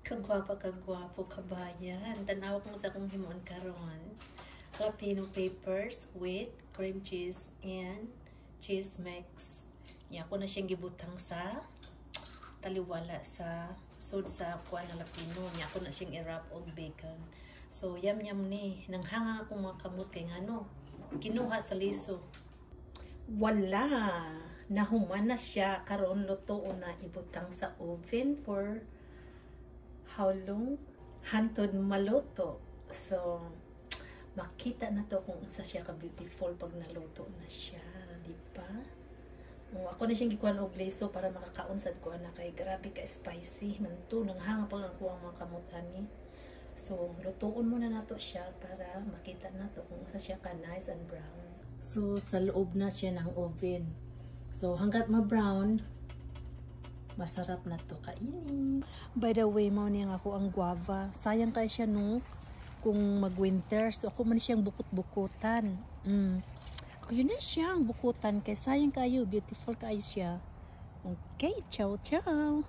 Kagwapa kagwapo kabayan. Tanaw ko sa akong himuon karon. Jalapeno peppers with cream cheese and cheese mix. Nya ako na siyang gibutang sa taliwala sa sud sa kuan jalapeno. Nya ako na siyang i-wrap og bacon. So yum ni. Nanghanga akong mga kamot kay ngano. Kinuha sa liso. Wala. Nahuman na siya karon luto na ibutang sa oven for how long? Hantod maluto. So, makita na to kung isa siya ka-beautiful pag naluto na siya. Di ba? Ako na siyang gikuhan og leso para makakaunsad ko na kay grabe ka spicy. Manto, nanghanga pa ang kuwang mga kamutan ni. So, lutuon muna na to siya para makita na to kung isa siya ka nice and brown. So, sa loob na siya ng oven. So, hanggat ma-brown, masarap na to kainin. By the way, mo niya ako ang guava. Sayang kaya siya no, kung mag-winter. So, ako man siyang bukot-bukutan. Ako yun na siyang bukutan. Kaya sayang kayo, beautiful kayo siya. Okay, ciao, ciao!